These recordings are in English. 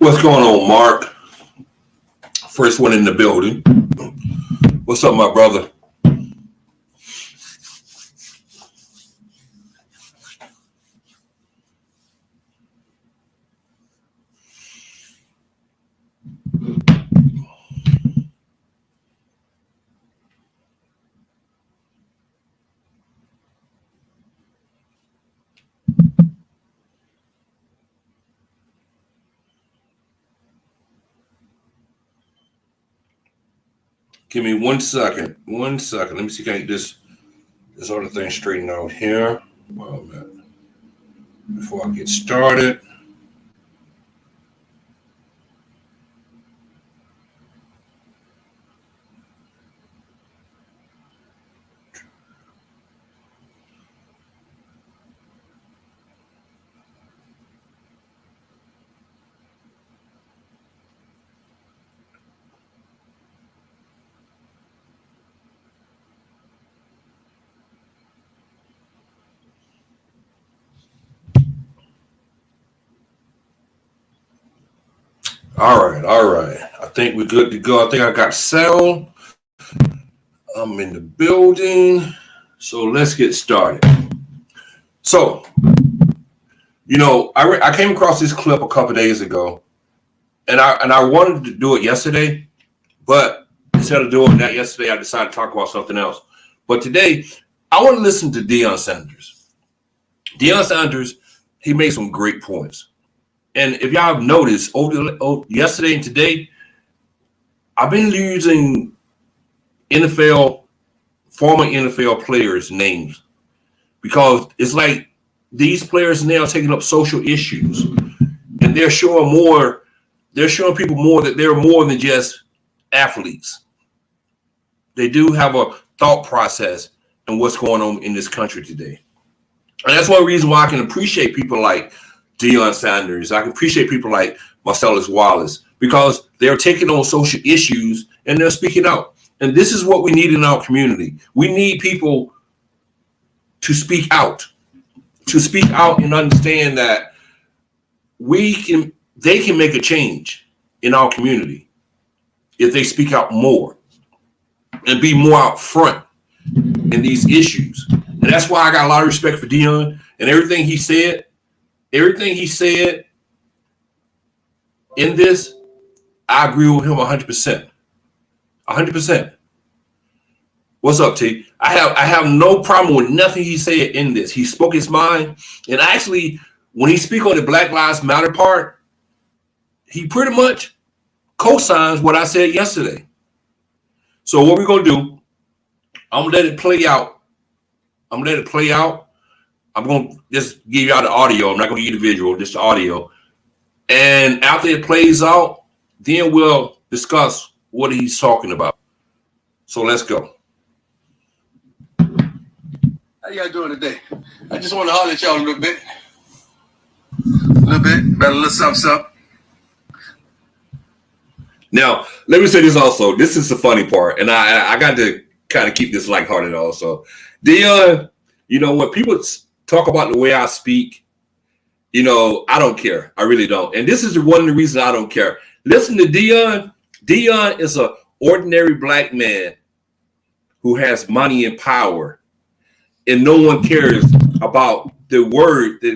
What's going on, Mark? First one in the building. What's up, my brother? Give me 1 second. 1 second. Let me see if I can get this other thing straightened out here. Well, before I get started. All right. I think we're good to go. I think I got sound. I'm in the building. So let's get started. So, I came across this clip a couple days ago, and I wanted to do it yesterday, but instead of doing that yesterday, I decided to talk about something else. But today, I want to listen to Deion Sanders. Deion Sanders, he made some great points. And if y'all have noticed, over yesterday and today, I've been using former NFL players' names because it's like these players now are taking up social issues, and they're showing people more that they're more than just athletes. They do have a thought process in what's going on in this country today. And that's one reason why I can appreciate people like Deion Sanders. I can appreciate people like Marcellus Wallace because they're taking on social issues and they're speaking out. And this is what we need in our community. We need people to speak out and understand that they can make a change in our community if they speak out more and be more out front in these issues. And that's why I got a lot of respect for Deion and everything he said. Everything he said in this, I agree with him 100%. 100%. What's up, T? I have no problem with nothing he said in this. He spoke his mind. And actually, when he speak on the Black Lives Matter part, he pretty much co-signs what I said yesterday. So what we're going to do, I'm going to let it play out. I'm going to just give y'all the audio. I'm not going to give you the visual, just the audio. And after it plays out, then we'll discuss what he's talking about. So let's go. How y'all doing today? I just want to holler at y'all a little bit. About a little something. Now, let me say this also. This is the funny part. And I got to kind of keep this lighthearted also. Deion, when people talk about the way I speak, I don't care. I really don't. And this is one of the reasons I don't care. Listen to Deion. Deion is an ordinary black man who has money and power. And no one cares about the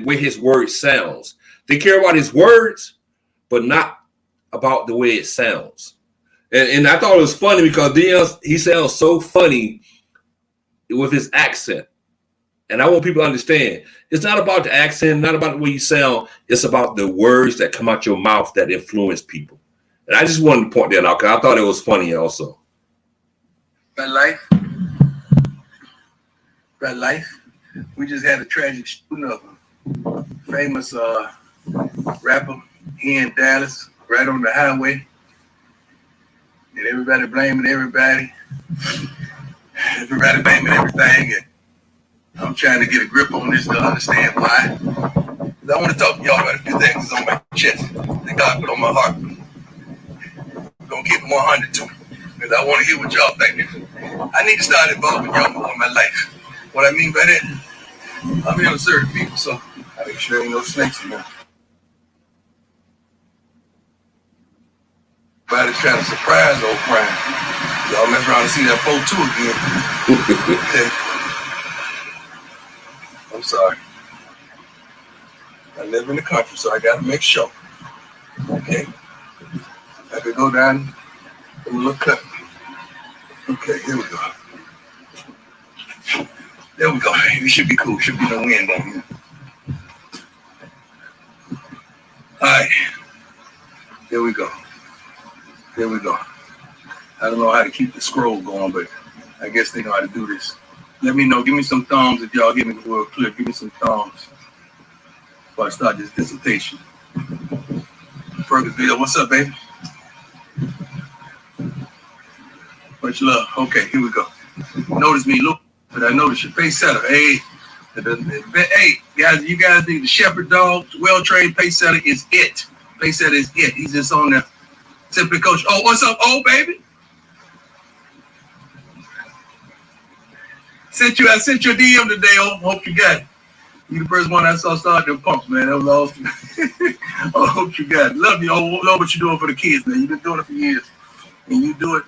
way his word sounds. They care about his words, but not about the way it sounds. And I thought it was funny because Deion, he sounds so funny with his accent. And I want people to understand, it's not about the accent, not about the way you sound. It's about the words that come out your mouth that influence people. And I just wanted to point that out because I thought it was funny also. About life. We just had a tragic shooting of a famous rapper here in Dallas, right on the highway. And everybody blaming everybody. Everybody blaming everything. And I'm trying to get a grip on this to understand why. I want to talk to y'all about a few things on my chest that God put on my heart. I'm going to keep it 100 to me because I want to hear what y'all think. I need to start involving y'all more in my life. What I mean by that, I'm here to serve people, so I make sure there ain't no snakes in there. Everybody's trying to surprise old Prime. Y'all mess around and see that 4-2 again. Okay. I'm sorry. I live in the country, so I got to make sure. Okay. I could go down and look up. Okay, here we go. There we go. It should be cool. Should be no wind down here. All right. Here we go. Here we go. I don't know how to keep the scroll going, but I guess they know how to do this. Let me know. Give me some thumbs if y'all hear me real clear. Give me some thumbs before I start this dissertation. Fergusville, what's up, baby? Much love. Okay, here we go. Notice me, look, but I notice your pace setter. Hey, hey, guys, you guys need the shepherd dog, well-trained pace setter is it. Pace setter is it. He's just on there. Simply coach. Oh, what's up, old baby? I sent you a DM today. Oh, hope you got it. You the first one I saw start them pumps, man. That was awesome. Oh, hope you got it. Love you. Oh, love what you're doing for the kids, man. You've been doing it for years, and you do it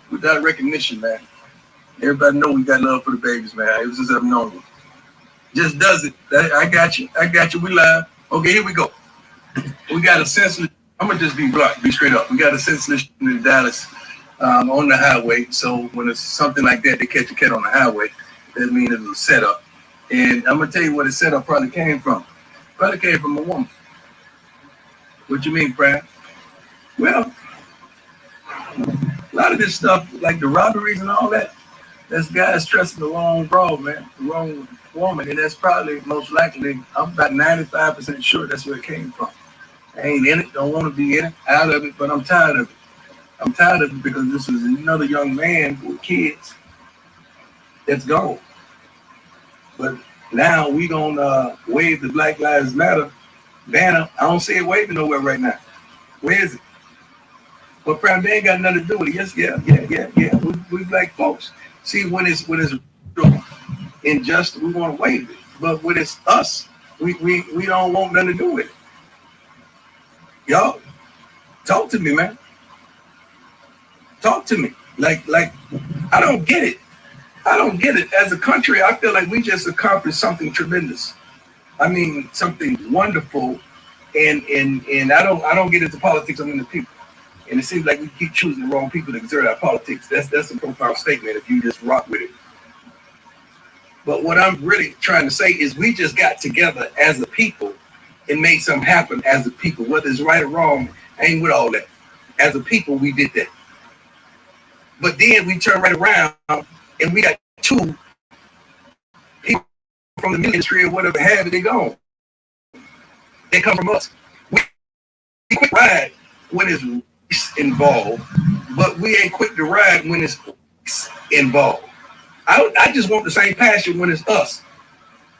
without recognition, man. Everybody know we got love for the babies, man. Ever since I've known you. Just does it. I got you. I got you. We live. Okay, here we go. We got a senseless. I'm gonna just be blunt, be straight up. We got a senseless in Dallas on the highway. So when it's something like that, they catch a cat on the highway. That means it was a setup. And I'm gonna tell you where the setup probably came from. Probably came from a woman. What you mean, Brad? Well, a lot of this stuff, like the robberies and all that, that's guys trusting the wrong broad, man, the wrong woman, and that's probably most likely. I'm about 95% sure that's where it came from. I ain't in it, don't want to be in it, out of it, but I'm tired of it. I'm tired of it because this is another young man with kids that's gone. But now we gonna wave the Black Lives Matter banner. I don't see it waving nowhere right now. Where is it? But Prime, they ain't got nothing to do with it. Yes, yeah. We black folks. See, when it's unjust, we want to wave it. But when it's us, we don't want nothing to do with it. Y'all, talk to me, man. Talk to me. Like I don't get it. I don't get it. As a country, I feel like we just accomplished something tremendous. I mean, something wonderful. And I don't get into politics. I'm into people. And it seems like we keep choosing the wrong people to exert our politics. That's a profound statement if you just rock with it. But what I'm really trying to say is we just got together as a people and made something happen as a people. Whether it's right or wrong, I ain't with all that. As a people, we did that. But then we turn right around and we got two people from the military or whatever have it, they gone. They come from us. We quick ride when it's involved, but we ain't quick to ride when it's involved. I just want the same passion when it's us.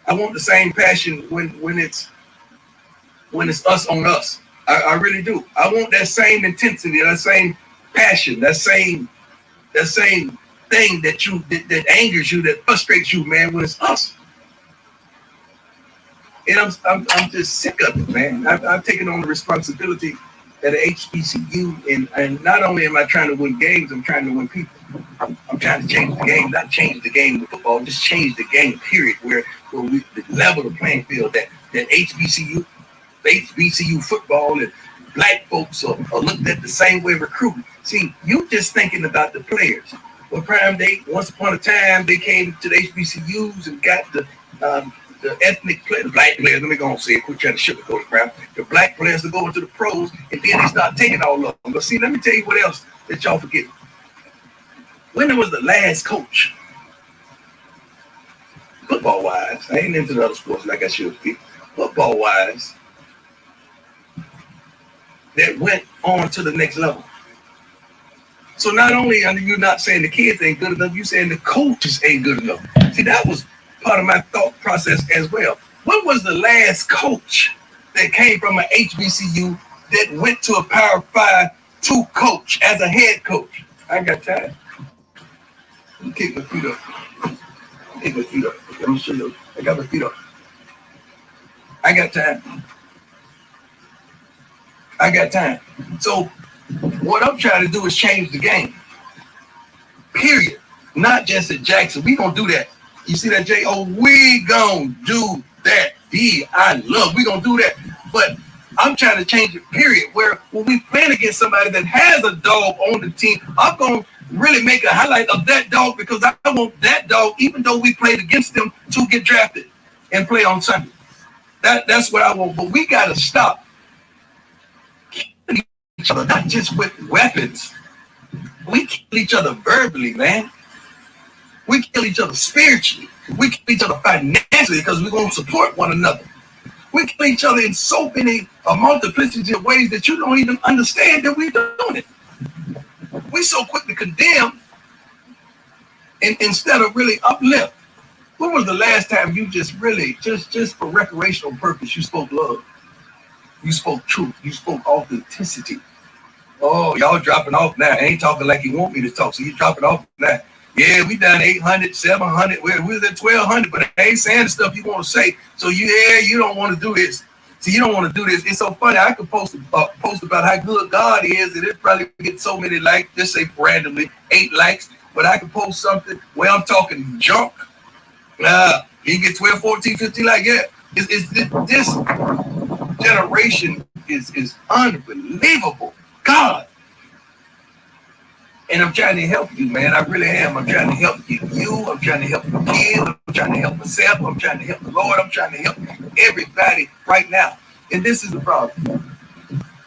I want the same passion when it's us on us. I really do. I want that same intensity, that same passion, that same thing that angers you, that frustrates you, man, when it's us. And I'm just sick of it, man. I've taken on the responsibility at a HBCU, and not only am I trying to win games, I'm trying to win people. I'm trying to change the game, not change the game with football, just change the game, period, where we level the playing field, that HBCU football and black folks are looked at the same way recruiting. See, you just thinking about the players. Well, Prime Day, once upon a time, they came to the HBCUs and got the ethnic players, the black players, let me go and say it, quit trying to sugarcoat it, Prime. The black players to go into the pros, and then they start taking all of them. But see, let me tell you what else that y'all forget. When was the last coach, football-wise, I ain't into the other sports like I should be, football-wise, that went on to the next level? So not only are you not saying the kids ain't good enough, you saying the coaches ain't good enough. See, that was part of my thought process as well. When was the last coach that came from an HBCU that went to a Power 5-2 coach as a head coach? I ain't got time. Let me kick my feet up. Let me show you. I got my feet up. I got time. So What I'm trying to do is change the game. Period. Not just at Jackson. We gonna do that. You see that, J.O.? We gonna do that. We gonna do that. But I'm trying to change it, period. Where when we playing against somebody that has a dog on the team, I'm gonna really make a highlight of that dog because I want that dog, even though we played against them, to get drafted and play on Sunday. That's what I want. But we gotta stop killing each other, not just with weapons. We kill each other verbally, man. We kill each other spiritually. We kill each other financially because we're going to support one another. We kill each other in so many, a multiplicity of ways that you don't even understand that we're doing it. We're so quick to condemn instead of really uplift. When was the last time you just really, just for recreational purpose, you spoke love? You spoke truth. You spoke authenticity. Oh, y'all dropping off now. I ain't talking like you want me to talk, so you dropping off now. Yeah, we done 800, 700. We're at 1,200, but I ain't saying the stuff you want to say. So you don't want to do this. So you don't want to do this. It's so funny. I could post about how good God is, and it probably get so many likes. Just say randomly 8 likes, but I could post something where I'm talking junk. You get 12, 14, 15 likes. Yeah, this generation is unbelievable. God. And I'm trying to help you, man. I really am. I'm trying to help you. I'm trying to help the kids. I'm trying to help myself. I'm trying to help the Lord. I'm trying to help everybody right now. And this is the problem.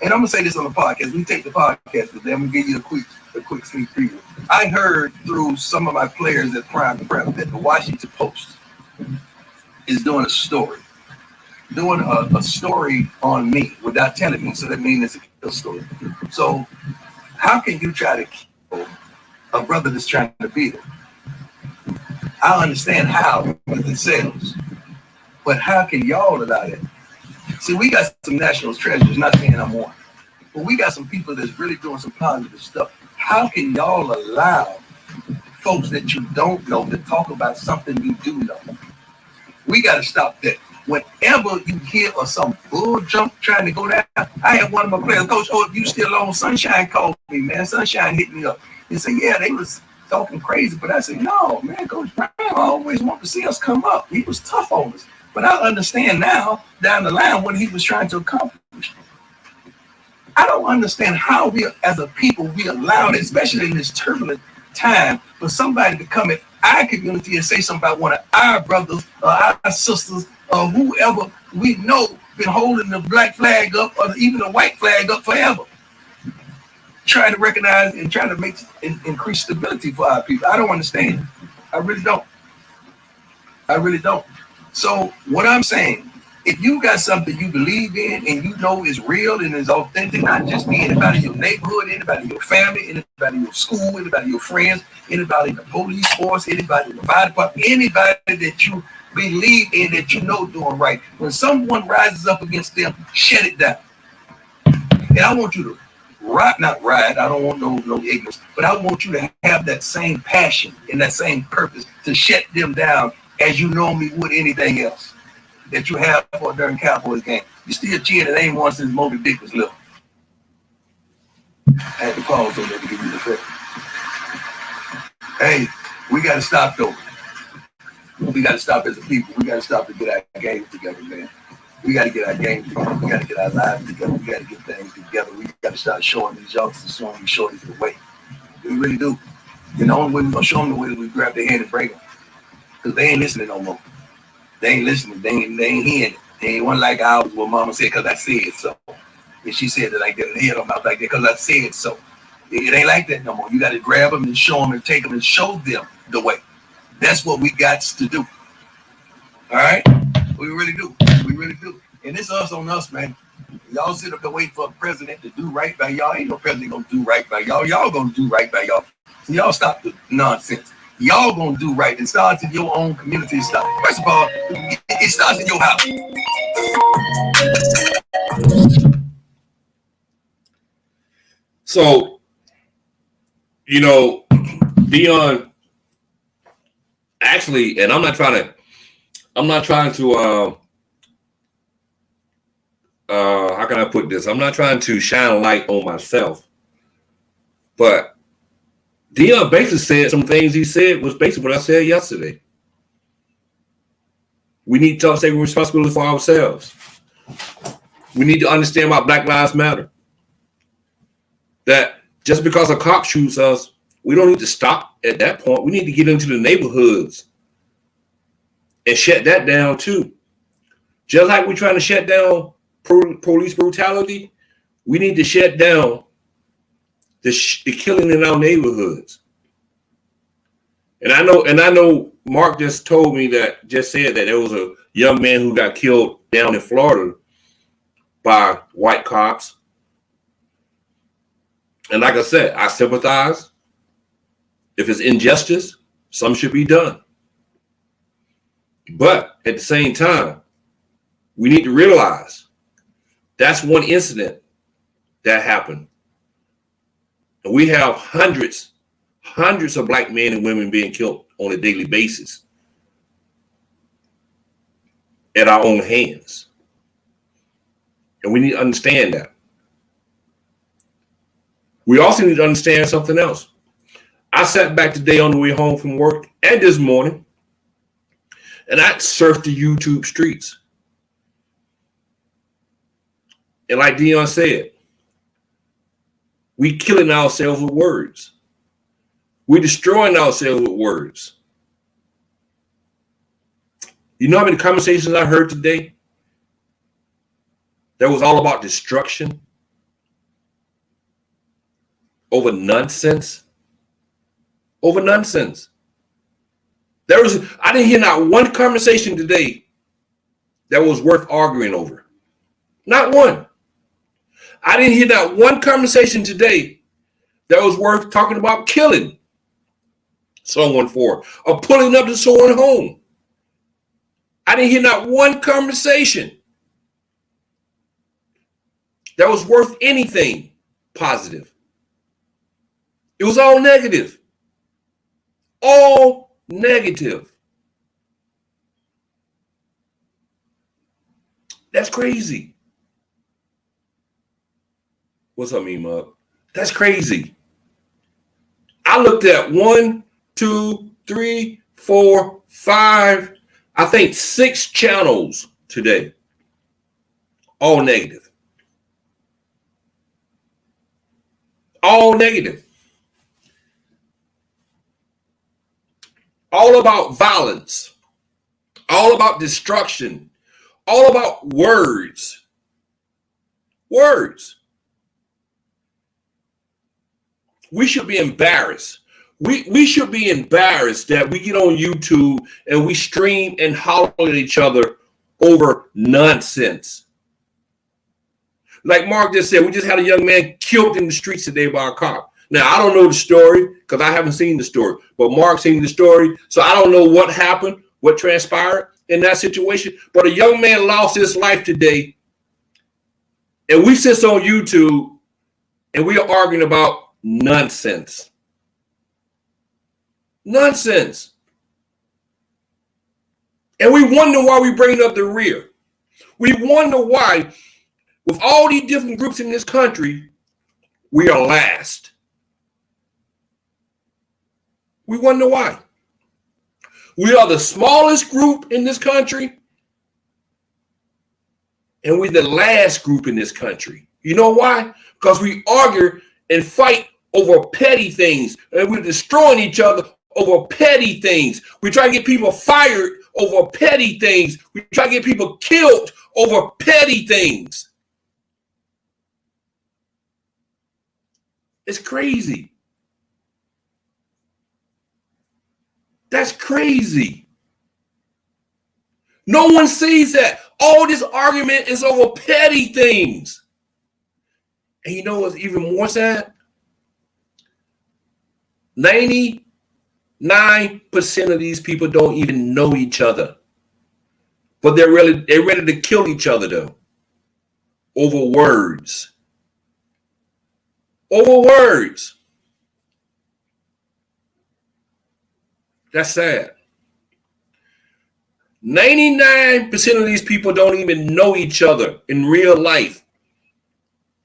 And I'm going to say this on the podcast. We take the podcast, but then I'm going to give you a quick sneak preview. I heard through some of my players at Prime Prep that the Washington Post is doing a story. Doing a story on me without telling me, so that means it's a story. So how can you try to kill a brother that's trying to beat him? I understand how with the sales, but how can y'all allow that? See, we got some national treasures, not saying I'm one, but we got some people that's really doing some positive stuff. How can y'all allow folks that you don't know to talk about something you do know? We got to stop that. Whenever you hear of some bull jump trying to go down, I had one of my players, Coach, if you still on, Sunshine called me, man. Sunshine hit me up. He said, yeah, they was talking crazy. But I said, no, man, Coach Brown always wanted to see us come up. He was tough on us. But I understand now, down the line, what he was trying to accomplish. I don't understand how we, as a people, we allowed, especially in this turbulent time, for somebody to come in our community and say something about one of our brothers or our sisters or whoever we know been holding the black flag up or even the white flag up forever. Trying to recognize and trying to make increase stability for our people. I don't understand. I really don't. So what I'm saying, if you got something you believe in and you know is real and is authentic, not just be anybody in your neighborhood, anybody in your family, anybody in your school, anybody in your friends, anybody in the police force, anybody in the fire department, anybody that you believe in that you know doing right. When someone rises up against them, shut it down. And I want you to not ride, I don't want no ignorance, but I want you to have that same passion and that same purpose to shut them down as you normally would anything else that you have for a during Cowboys game. You still cheering and ain't one since Moby Dick was little. I had to pause on that to give you the credit. Hey, we got to stop though. We got to stop as a people. We got to stop to get our games together, man. We got to get our games together. We got to get our lives together. We got to get things together. We got to start showing these youngsters, showing these shorties the way. We really do. And the only way we're going to show them the way is we grab their hand and break them. Because they ain't listening no more. They ain't listening. They ain't hearing it. They ain't one like ours, what Mama said, because I said so. And she said it like that, and hear them out like that, because I said so. It ain't like that no more. You got to grab them and show them and take them and show them the way. That's what we got to do. All right? We really do. We really do. And it's us on us, man. Y'all sit up there waiting for a president to do right by y'all. Ain't no president gonna do right by y'all. Y'all gonna do right by y'all. So y'all stop the nonsense. Y'all gonna do right. It starts in your own community. First of all, it starts in your house. So, you know, Deion, actually, and I'm not trying to how can I put this? I'm not trying to shine a light on myself, But Deion basically said some things he said was basically what I said yesterday. We need to take responsibility for ourselves. We need to understand why Black Lives Matter. That just because a cop shoots us, we don't need to stop at that point. We need to get into the neighborhoods and shut that down too. Just like we're trying to shut down police brutality, we need to shut down the killing in our neighborhoods. And I know Mark just said that there was a young man who got killed down in Florida by white cops. And like I said, I sympathize. If it's injustice, something should be done. But at the same time, we need to realize that's one incident that happened. And we have hundreds of Black men and women being killed on a daily basis at our own hands. And we need to understand that. We also need to understand something else. I sat back today on the way home from work and this morning, and I surfed the YouTube streets. And like Deion said, we killing ourselves with words. We're destroying ourselves with words. You know how many conversations I heard today that was all about destruction over nonsense? Over nonsense. I didn't hear not one conversation today that was worth arguing over. Not one. I didn't hear not one conversation today that was worth talking about killing someone for or pulling up to someone home. I didn't hear not one conversation that was worth anything positive. It was all negative. All negative. That's crazy. What's up, Mug? That's crazy. I looked at 1, 2, 3, 4, 5, I think 6 channels today. All negative. All negative. All about violence. All about destruction. All about words. Words. We should be embarrassed. We should be embarrassed that we get on YouTube and we stream and holler at each other over nonsense. Like Mark just said, we just had a young man killed in the streets today by a cop. Now, I don't know the story because I haven't seen the story, but Mark's seen the story. So I don't know what happened, what transpired in that situation. But a young man lost his life today. And we sit on YouTube and we are arguing about nonsense. Nonsense. And we wonder why we bring up the rear. We wonder why, with all these different groups in this country, we are last. We wonder why. We are the smallest group in this country, and we're the last group in this country. You know why? Because we argue and fight over petty things, and we're destroying each other over petty things. We try to get people fired over petty things. We try to get people killed over petty things. It's crazy. That's crazy. No one sees that. All this argument is over petty things. And you know what's even more sad? 99% of these people don't even know each other. But they're ready to kill each other though. Over words. Over words. That's sad. 99% of these people don't even know each other in real life.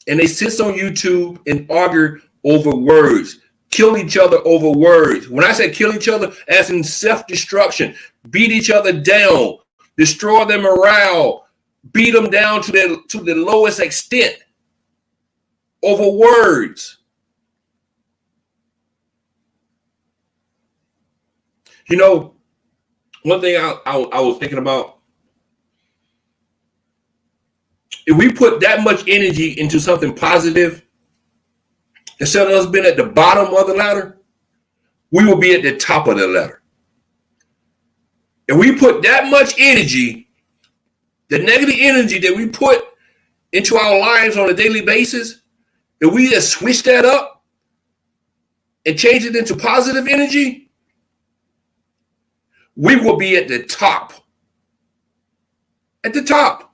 And they sit on YouTube and argue over words. Kill each other over words. When I say kill each other, as in self-destruction, beat each other down, destroy their morale, beat them down to the lowest extent over words. You know, one thing I was thinking about, if we put that much energy into something positive, instead of us being at the bottom of the ladder, we will be at the top of the ladder. If we put that much energy, the negative energy that we put into our lives on a daily basis, if we just switch that up and change it into positive energy, we will be at the top. At the top.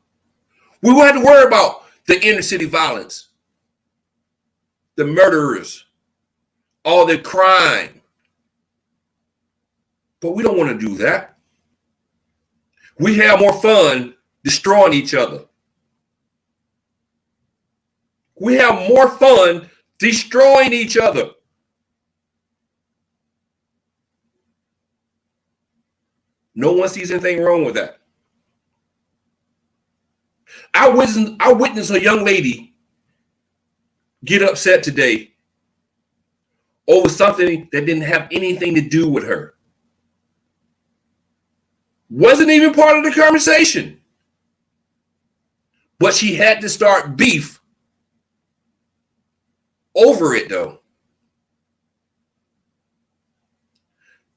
We won't have to worry about the inner city violence, the murderers, all the crime. But we don't want to do that. We have more fun destroying each other. We have more fun destroying each other. No one sees anything wrong with that. I witnessed a young lady get upset today over something that didn't have anything to do with her. Wasn't even part of the conversation. But she had to start beef over it, though.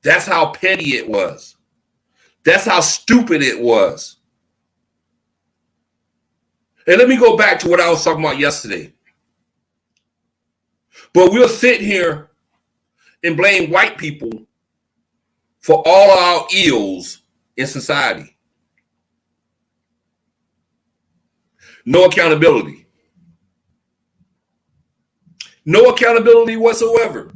That's how petty it was. That's how stupid it was. And let me go back to what I was talking about yesterday. But we'll sit here and blame white people for all our ills in society. No accountability. No accountability whatsoever.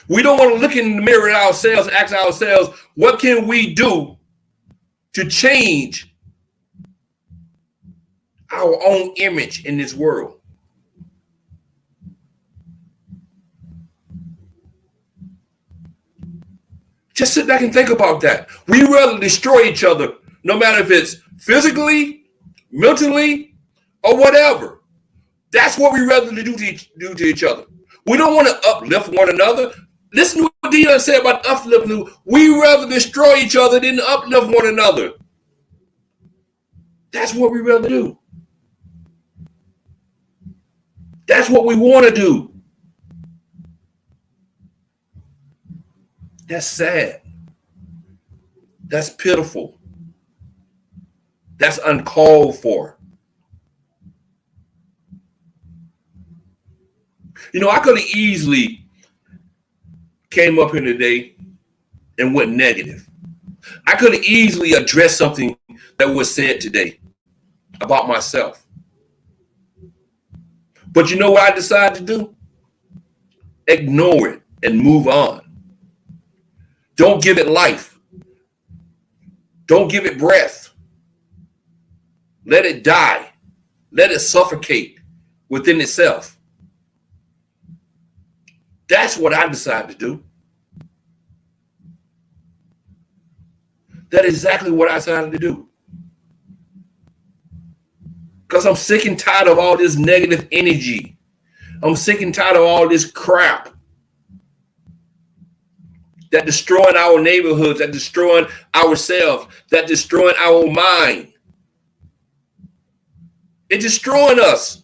We don't want to look in the mirror at ourselves, ask ourselves, what can we do to change our own image in this world? Just sit back and think about that. We rather destroy each other, no matter if it's physically, mentally, or whatever. That's what we rather do to each other. We don't want to uplift one another. Listen to what Deion said about uplifting. We rather destroy each other than uplift one another. That's what we rather do. That's what we want to do. That's sad. That's pitiful. That's uncalled for. You know, I could have easily came up here today and went negative. I could have easily addressed something that was said today about myself. But you know what I decided to do? Ignore it and move on. Don't give it life. Don't give it breath. Let it die. Let it suffocate within itself. That's what I decided to do. That is exactly what I decided to do. Because I'm sick and tired of all this negative energy. I'm sick and tired of all this crap that destroying our neighborhoods, that destroying ourselves, that destroying our mind. It's destroying us.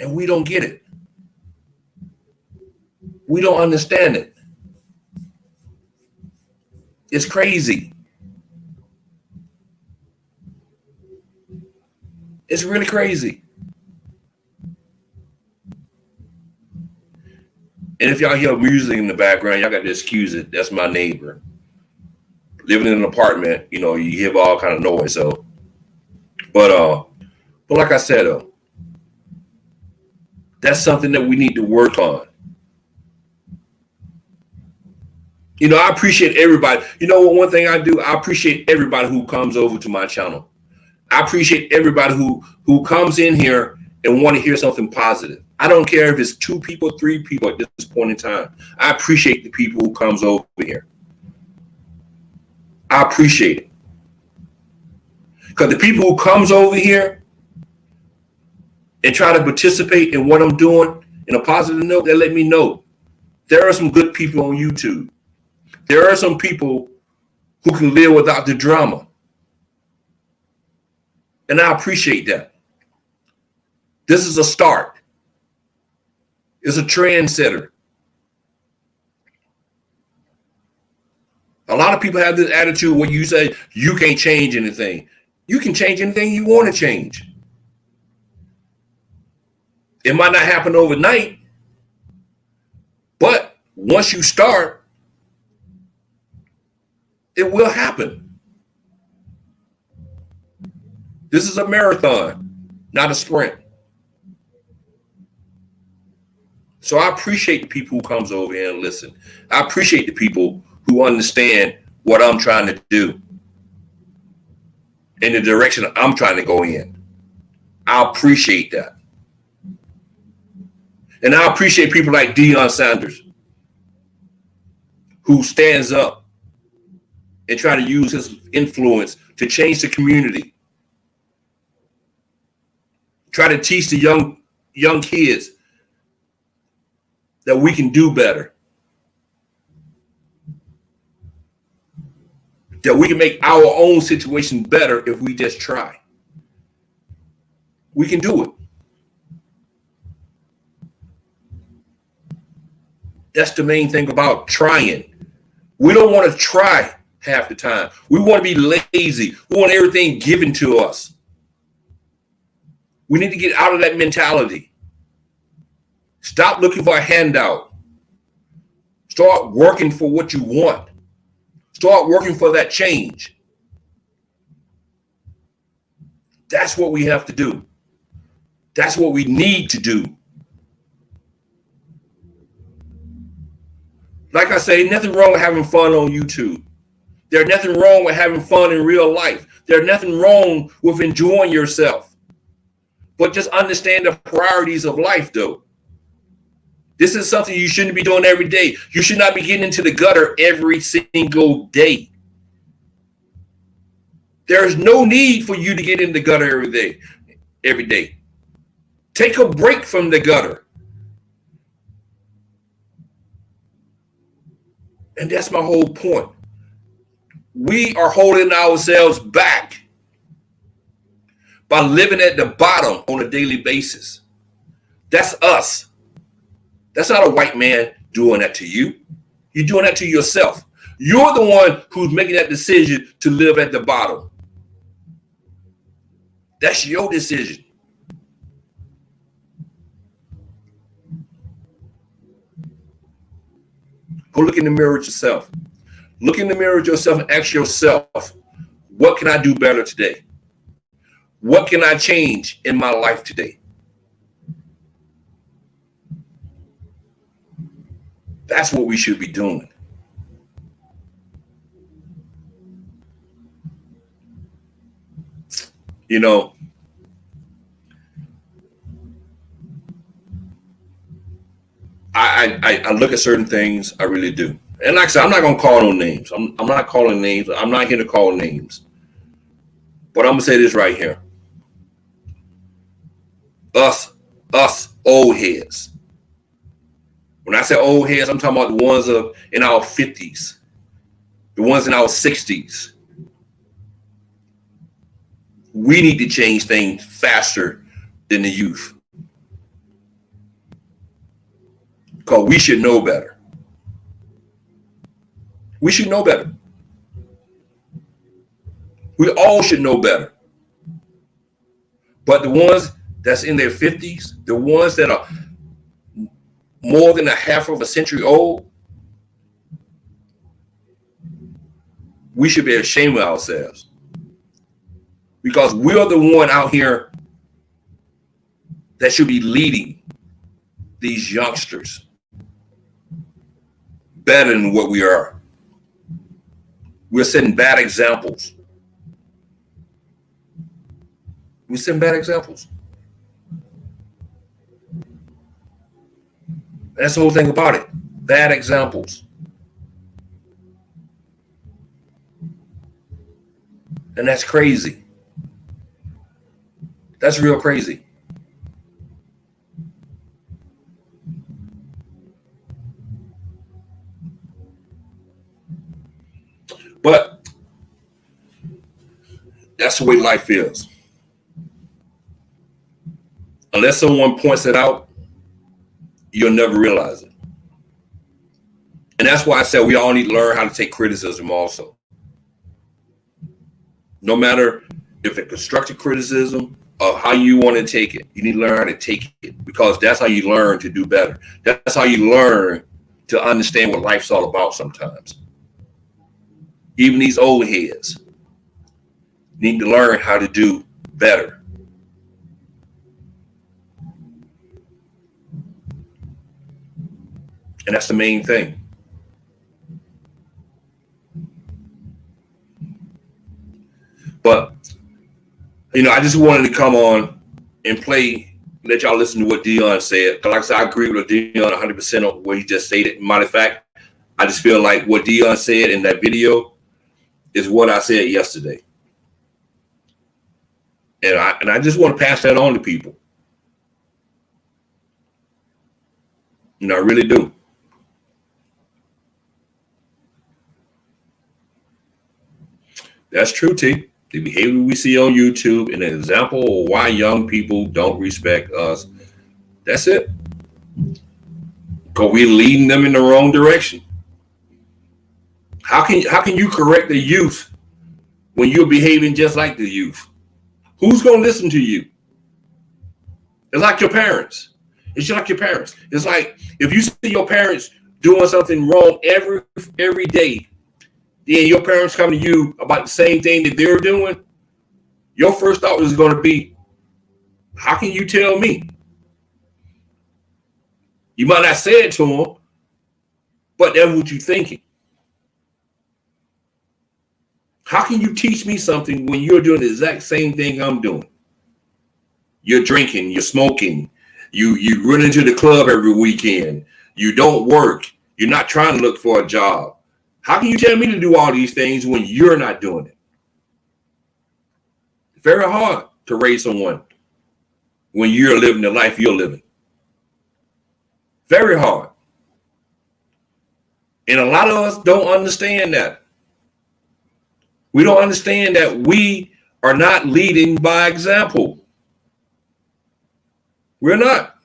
And we don't get it. We don't understand it. It's crazy. It's really crazy. And if y'all hear music in the background, y'all got to excuse it. That's my neighbor. Living in an apartment, you know, you hear all kind of noise. So, but like I said, that's something that we need to work on. You know, I appreciate everybody. You know what? One thing I do, I appreciate everybody who comes over to my channel. I appreciate everybody who comes in here and want to hear something positive. I don't care if it's 2 people, 3 people at this point in time. I appreciate the people who comes over here. I appreciate it. Because the people who comes over here and try to participate in what I'm doing in a positive note, they let me know there are some good people on YouTube. There are some people who can live without the drama. And I appreciate that. This is a start. It's a trendsetter. A lot of people have this attitude where you say you can't change anything. You can change anything you want to change. It might not happen overnight, but once you start, it will happen. This is a marathon, not a sprint. So I appreciate the people who comes over here and listen. I appreciate the people who understand what I'm trying to do in the direction I'm trying to go in. I appreciate that. And I appreciate people like Deion Sanders, who stands up and try to use his influence to change the community. Try to teach the young kids that we can do better. That we can make our own situation better if we just try. We can do it. That's the main thing about trying. We don't want to try half the time. We want to be lazy. We want everything given to us. We need to get out of that mentality. Stop looking for a handout. Start working for what you want. Start working for that change. That's what we have to do. That's what we need to do. Like I say, nothing wrong with having fun on YouTube. There's nothing wrong with having fun in real life. There's nothing wrong with enjoying yourself. But just understand the priorities of life, though. This is something you shouldn't be doing every day. You should not be getting into the gutter every single day. There is no need for you to get in the gutter every day. Take a break from the gutter. And that's my whole point. We are holding ourselves back by living at the bottom on a daily basis. That's us. That's not a white man doing that to you. You're doing that to yourself. You're the one who's making that decision to live at the bottom. That's your decision. Go look in the mirror at yourself. Look in the mirror at yourself and ask yourself, what can I do better today? What can I change in my life today? That's what we should be doing. You know, I look at certain things, I really do. And like I said, I'm not going to call no names. I'm not calling names. I'm not here to call names. But I'm going to say this right here. Us old heads. When I say old heads, I'm talking about the ones in our 50s, the ones in our 60s. We need to change things faster than the youth. Because we should know better. We should know better. We all should know better. But the ones that's in their 50s, the ones that are more than a half of a century old, we should be ashamed of ourselves. Because we're the one out here that should be leading these youngsters better than what we are. We're setting bad examples. We're setting bad examples. That's the whole thing about it. Bad examples. And that's crazy. That's real crazy. But that's the way life is. Unless someone points it out, you'll never realize it. And that's why I said we all need to learn how to take criticism also. No matter if it's constructive criticism or how you want to take it, you need to learn how to take it, because that's how you learn to do better. That's how you learn to understand what life's all about sometimes. Even these old heads need to learn how to do better. And that's the main thing. But, I just wanted to come on and let y'all listen to what Deion said. Because like I said, I agree with Deion 100% on what he just stated. Matter of fact, I just feel like what Deion said in that video is what I said yesterday. And I just want to pass that on to people. I really do. That's true, T. The behavior we see on YouTube and an example of why young people don't respect us. That's it. Because we're leading them in the wrong direction. How can you correct the youth when you're behaving just like the youth? Who's going to listen to you? It's like your parents. It's just like your parents. It's like if you see your parents doing something wrong every day, then your parents come to you about the same thing that they're doing, your first thought is going to be, how can you tell me? You might not say it to them, but that's what you're thinking. How can you teach me something when you're doing the exact same thing I'm doing? You're drinking, you're smoking, you run into the club every weekend, you don't work, you're not trying to look for a job. How can you tell me to do all these things when you're not doing it? It's very hard to raise someone when you're living the life you're living. Very hard. And a lot of us don't understand that. We don't understand that we are not leading by example. We're not.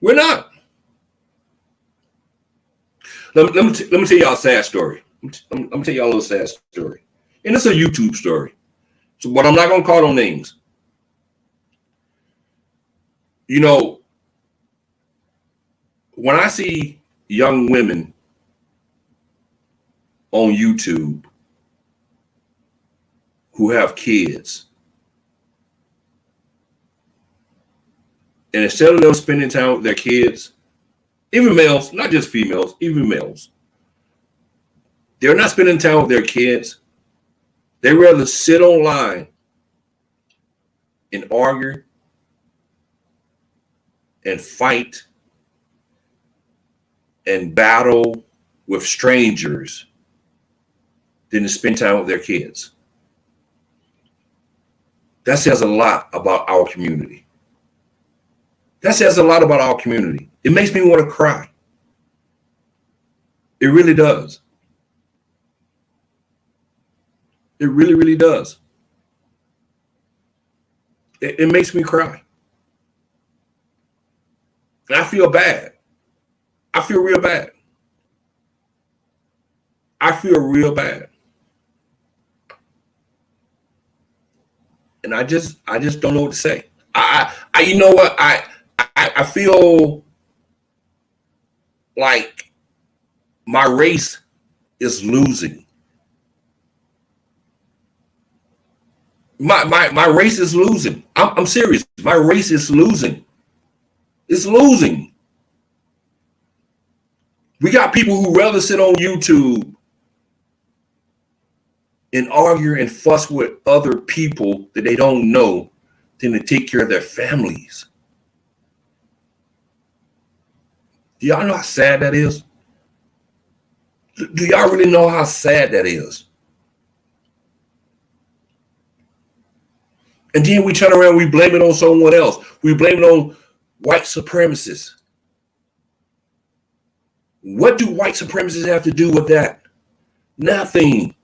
We're not. Let me tell y'all a sad story. Let me tell y'all a little sad story. And it's a YouTube story. So, but I'm not going to call no names. When I see young women on YouTube who have kids, and instead of them spending time with their kids, even males, not just females, even males, they're not spending time with their kids. They rather sit online and argue and fight and battle with strangers than to spend time with their kids. That says a lot about our community. That says a lot about our community. It makes me want to cry. It really does. It really, really does. It makes me cry. And I feel bad. I feel real bad. I feel real bad. And I just don't know what to say. You know what? I feel like my race is losing. My race is losing. I'm serious. My race is losing. It's losing. We got people who rather sit on YouTube and argue and fuss with other people that they don't know than to take care of their families. Do y'all know how sad that is? Do y'all really know how sad that is? And then we turn around, we blame it on someone else. We blame it on white supremacists. What do white supremacists have to do with that? Nothing.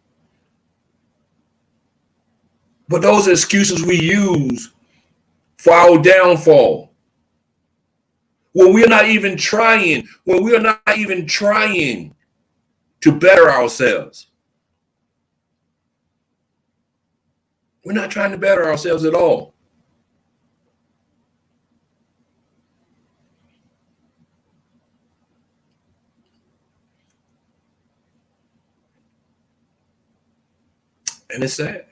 But those are excuses we use for our downfall. When we're not even trying, to better ourselves. We're not trying to better ourselves at all. And it's sad.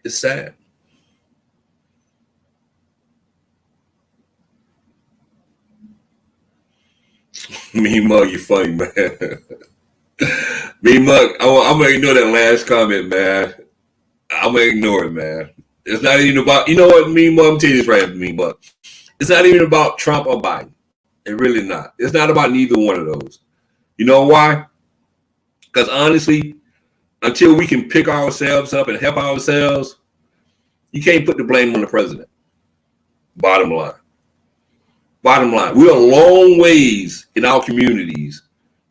It's sad. Me Mug, you funny, man. Me Mug, I'm gonna ignore that last comment, man. I'm gonna ignore it, man. It's not even about, you know what, Me Mug, I'm telling you this right, Me Mug. It's not even about Trump or Biden. It really not. It's not about neither one of those. You know why? Because honestly, until we can pick ourselves up and help ourselves, you can't put the blame on the president. Bottom line. Bottom line, we're a long ways in our communities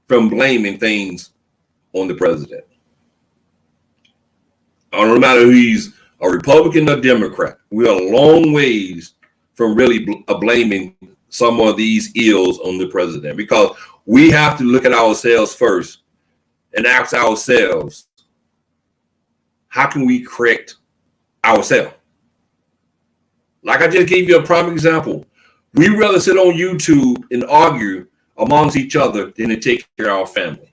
from blaming things on the president. No matter who he's a Republican or Democrat, we're a long ways from really blaming some of these ills on the president, because we have to look at ourselves first and ask ourselves, how can we correct ourselves? Like I just gave you a prime example. We rather sit on YouTube and argue amongst each other than to take care of our family.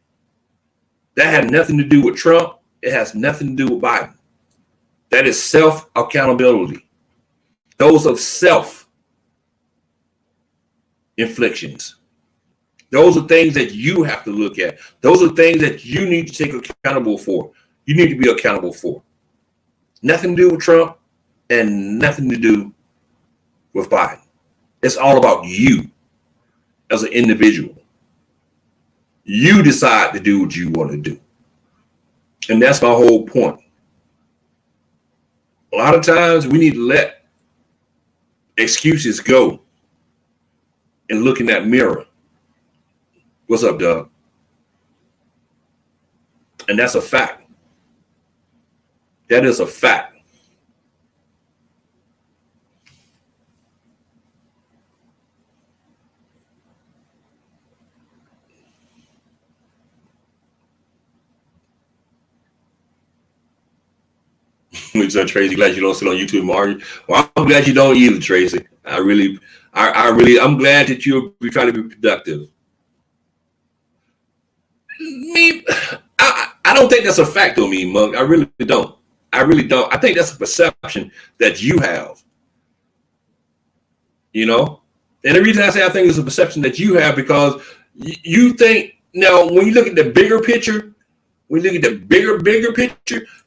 That had nothing to do with Trump. It has nothing to do with Biden. That is self-accountability. Those are self-inflictions. Those are things that you have to look at. Those are things that you need to take accountable for. You need to be accountable for. Nothing to do with Trump and nothing to do with Biden. It's all about you as an individual. You decide to do what you want to do. And that's my whole point. A lot of times we need to let excuses go and look in that mirror. What's up, Doug? And that's a fact. That is a fact. So Tracy, glad you don't sit on YouTube and argue. Well, I'm glad you don't either, Tracy. I'm glad that you're trying to be productive. I don't think that's a fact though, me, Mug. I really don't. I think that's a perception that you have. You know? And the reason I say I think it's a perception that you have, because you think, now when you look at the bigger picture,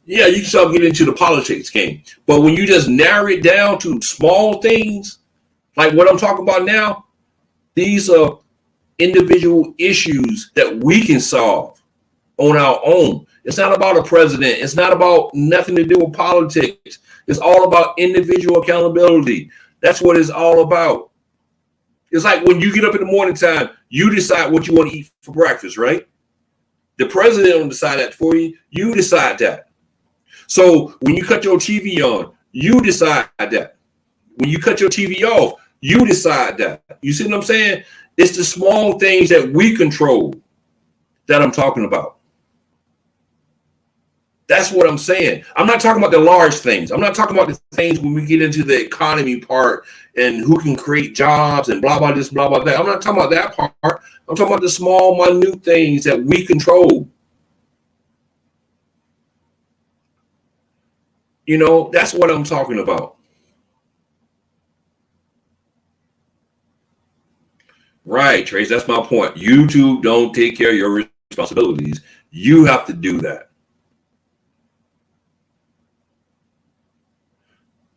yeah, you can start getting into the politics game. But when you just narrow it down to small things, like what I'm talking about now, these are individual issues that we can solve on our own. It's not about a president. It's not about nothing to do with politics. It's all about individual accountability. That's what it's all about. It's like when you get up in the morning time, you decide what you want to eat for breakfast, right? The president don't decide that for you. You decide that. So when you cut your TV on, you decide that. When you cut your TV off, you decide that. You see what I'm saying? It's the small things that we control that I'm talking about. That's what I'm saying. I'm not talking about the large things. I'm not talking about the things when we get into the economy part and who can create jobs and blah, blah, this, blah, blah, that. I'm not talking about that part. I'm talking about the small, minute things that we control. You know, that's what I'm talking about. Right, Trace, that's my point. YouTube don't take care of your responsibilities. You have to do that.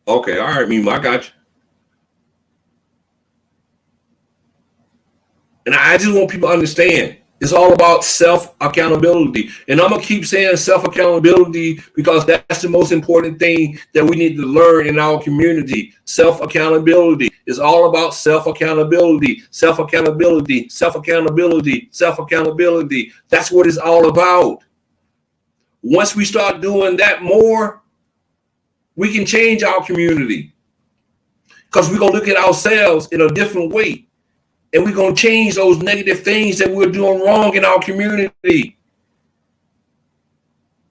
Okay, all right, Mima, I got you. And I just want people to understand it's all about self-accountability. And I'm going to keep saying self-accountability because that's the most important thing that we need to learn in our community. Self-accountability is all about self-accountability, self-accountability, self-accountability, self-accountability. That's what it's all about. Once we start doing that more, we can change our community because we're going to look at ourselves in a different way. And we're going to change those negative things that we're doing wrong in our community.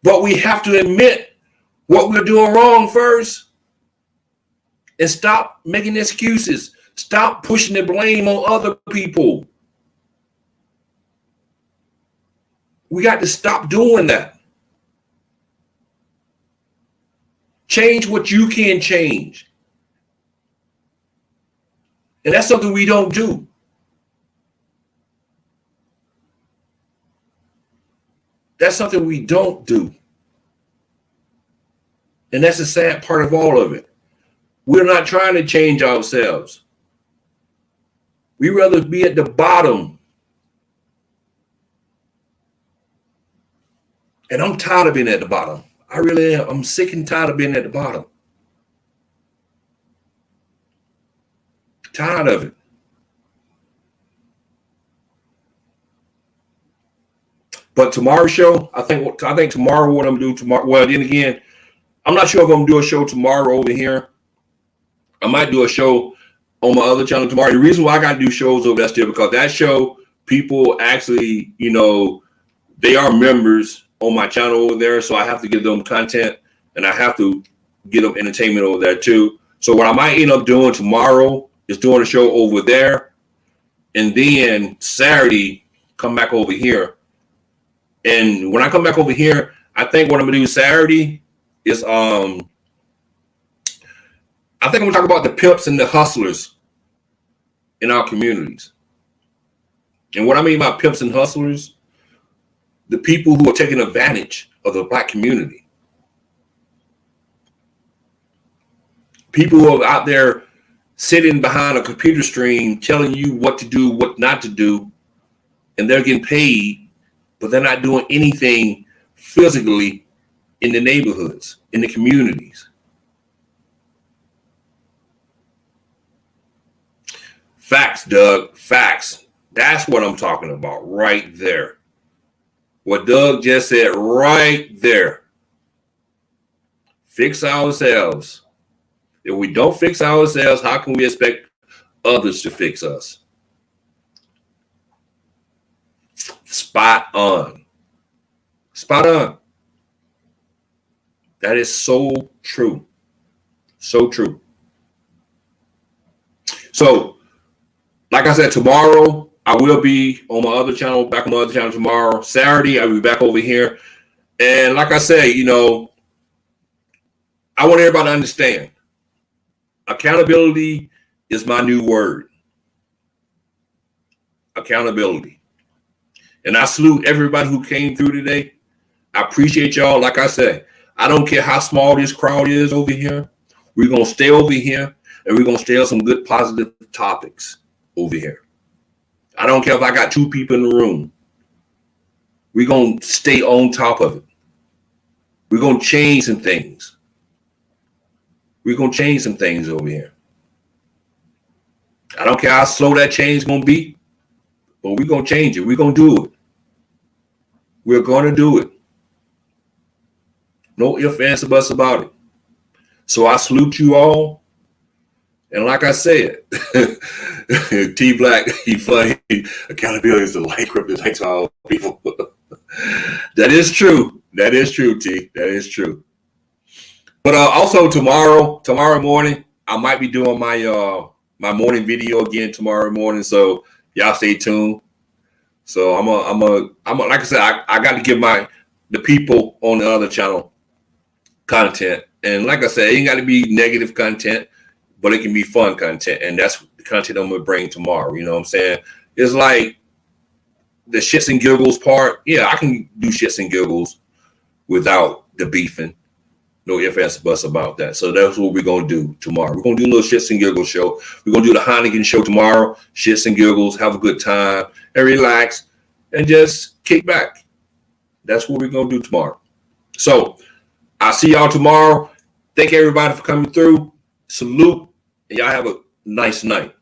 But we have to admit what we're doing wrong first and stop making excuses. Stop pushing the blame on other people. We got to stop doing that. Change what you can change. And that's something we don't do. That's something we don't do. And that's the sad part of all of it. We're not trying to change ourselves. We rather be at the bottom. And I'm tired of being at the bottom. I really am. I'm sick and tired of being at the bottom. Tired of it. But tomorrow's show, I think tomorrow what I'm gonna do tomorrow. Well, then again, I'm not sure if I'm gonna do a show tomorrow over here. I might do a show on my other channel tomorrow. The reason why I gotta do shows over there still because that show, people actually, they are members on my channel over there. So I have to give them content and I have to get them entertainment over there too. So what I might end up doing tomorrow is doing a show over there. And then Saturday, come back over here. And when I come back over here, I think what I'm gonna do Saturday is I think I'm gonna talk about the pimps and the hustlers in our communities. And what I mean by pimps and hustlers, the people who are taking advantage of the Black community. People who are out there sitting behind a computer screen telling you what to do, what not to do, and they're getting paid. But they're not doing anything physically in the neighborhoods, in the communities. Facts, Doug, facts. That's what I'm talking about right there. What Doug just said right there. Fix ourselves. If we don't fix ourselves, how can we expect others to fix us? Spot on. Spot on. That is so true. So true. So, like I said, tomorrow I will be on my other channel, back on my other channel tomorrow. Saturday, I'll be back over here. And like I say, I want everybody to understand. Accountability is my new word. Accountability. And I salute everybody who came through today. I appreciate y'all. Like I said, I don't care how small this crowd is over here. We're going to stay over here and we're going to stay on some good positive topics over here. I don't care if I got 2 people in the room. We're going to stay on top of it. We're going to change some things. We're going to change some things over here. I don't care how slow that change is going to be, but we're going to change it. We're going to do it. We're going to do it. No ifs, ands, or buts about it. So I salute you all. And like I said, T Black, he funny. Accountability is the light grip that takes all people. That is true. That is true, T. That is true. But also tomorrow morning, I might be doing my my morning video again tomorrow morning. So y'all stay tuned. So I'm like I said, I got to give the people on the other channel content. And like I said, it ain't got to be negative content, but it can be fun content. And that's the content I'm going to bring tomorrow. You know what I'm saying? It's like the shits and giggles part. Yeah, I can do shits and giggles without the beefing. No ifs, ands, buts about that. So that's what we're going to do tomorrow. We're going to do a little Shits and Giggles show. We're going to do the Heineken show tomorrow. Shits and Giggles, have a good time and relax and just kick back. That's what we're going to do tomorrow. So I'll see y'all tomorrow. Thank everybody for coming through. Salute. And y'all have a nice night.